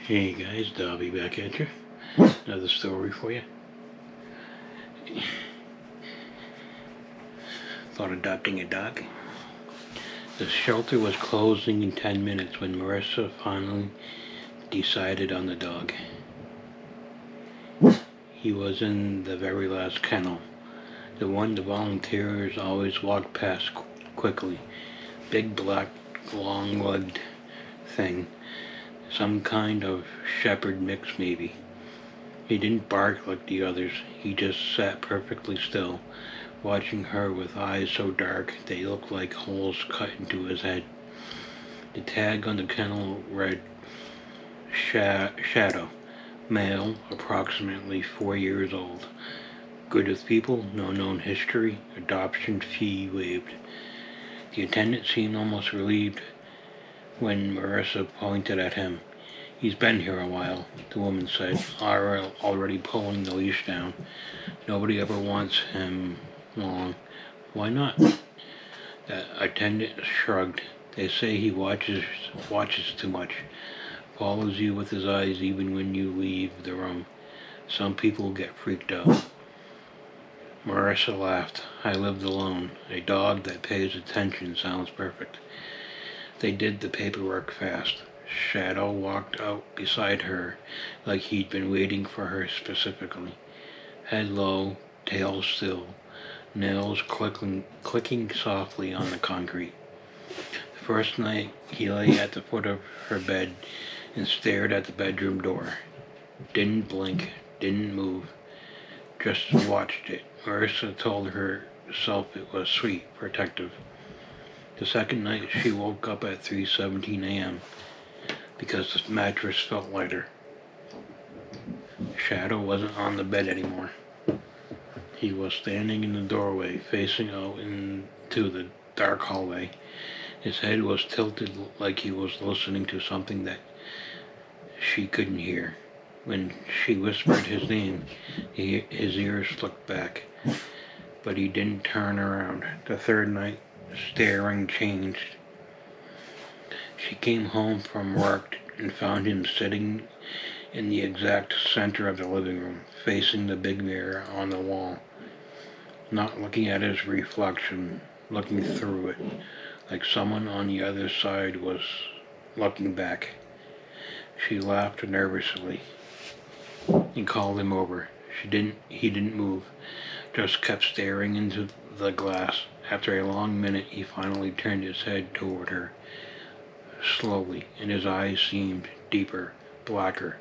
Hey guys, Dobby back at you. Another story for you. Thought adopting a dog. The shelter was closing in 10 minutes when Marissa finally decided on the dog. He was in the very last kennel, the one the volunteers always walked past quickly. Big black, long-legged thing. Some kind of shepherd mix maybe. He didn't bark like the others. He just sat perfectly still, watching her with eyes so dark they looked like holes cut into his head. The tag on the kennel read Shadow, male, approximately 4 years old. Good with people, no known history, adoption fee waived. The attendant seemed almost relieved when Marissa pointed at him. He's been here a while, the woman said, already pulling the leash down. Nobody ever wants him long. Why not? The attendant shrugged. They say he watches too much. Follows you with his eyes even when you leave the room. Some people get freaked out. Marissa laughed. I lived alone. A dog that pays attention sounds perfect. They did the paperwork fast. Shadow walked out beside her like he'd been waiting for her specifically. Head low, tail still, nails clicking softly on the concrete. The first night he lay at the foot of her bed and stared at the bedroom door. Didn't blink, didn't move, just watched it. Marissa told herself it was sweet, protective. The second night she woke up at 3:17 a.m. because the mattress felt lighter. Shadow wasn't on the bed anymore. He was standing in the doorway, facing out into the dark hallway. His head was tilted like he was listening to something that she couldn't hear. When she whispered his name, his ears flicked back, but he didn't turn around. The third night, staring changed. She came home from work and found him sitting in the exact center of the living room, facing the big mirror on the wall. Not looking at his reflection, looking through it, like someone on the other side was looking back. She laughed nervously and called him over. He didn't move, just kept staring into the glass. After a long minute, he finally turned his head toward her, slowly, and his eyes seemed deeper, blacker,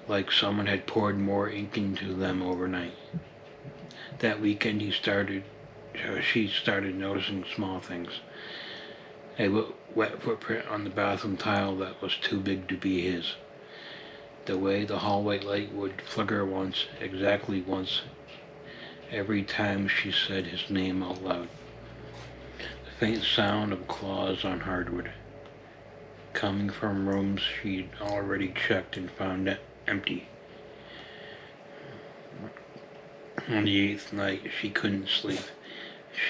like someone had poured more ink into them overnight. That weekend she started noticing small things. A wet footprint on the bathroom tile that was too big to be his. The way the hallway light would flicker once, exactly once, every time she said his name out loud. The faint sound of claws on hardwood, coming from rooms she'd already checked and found empty. On the eighth night, she couldn't sleep.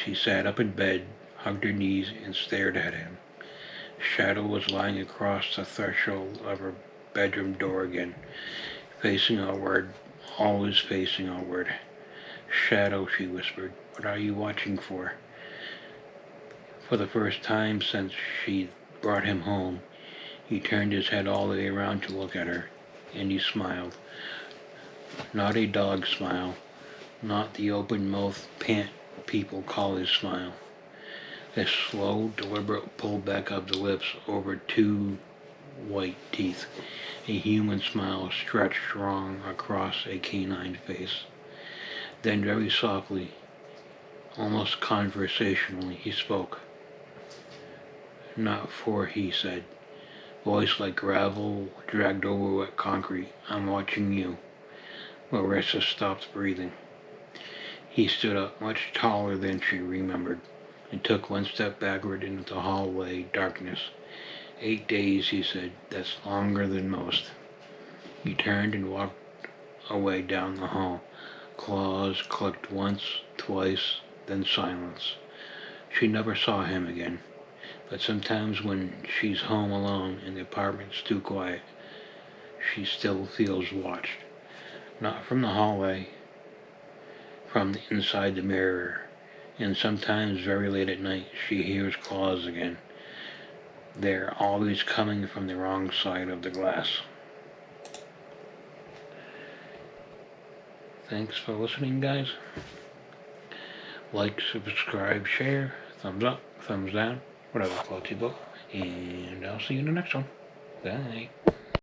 She sat up in bed, hugged her knees, and stared at him. Shadow was lying across the threshold of her bedroom door again, facing outward, always facing outward. Shadow, she whispered, what are you watching for? For the first time since she brought him home, he turned his head all the way around to look at her, and he smiled. Not a dog smile, not the open mouth pant people call his smile. A slow, deliberate pullback of the lips over two white teeth. A human smile stretched strong across a canine face. Then very softly, almost conversationally, he spoke. Not for, he said, voice like gravel dragged over wet concrete. I'm watching you. Marissa stopped breathing. He stood up, much taller than she remembered, and took one step backward into the hallway darkness. 8 days, he said. That's longer than most. He turned and walked away down the hall. Claws clicked once, twice, then silence. She never saw him again. But sometimes when she's home alone and the apartment's too quiet, she still feels watched. Not from the hallway, from the inside the mirror. And sometimes very late at night she hears claws again. They're always coming from the wrong side of the glass. Thanks for listening, guys. Like, subscribe, share, thumbs up, thumbs down, whatever floats your boat. And I'll see you in the next one. Bye.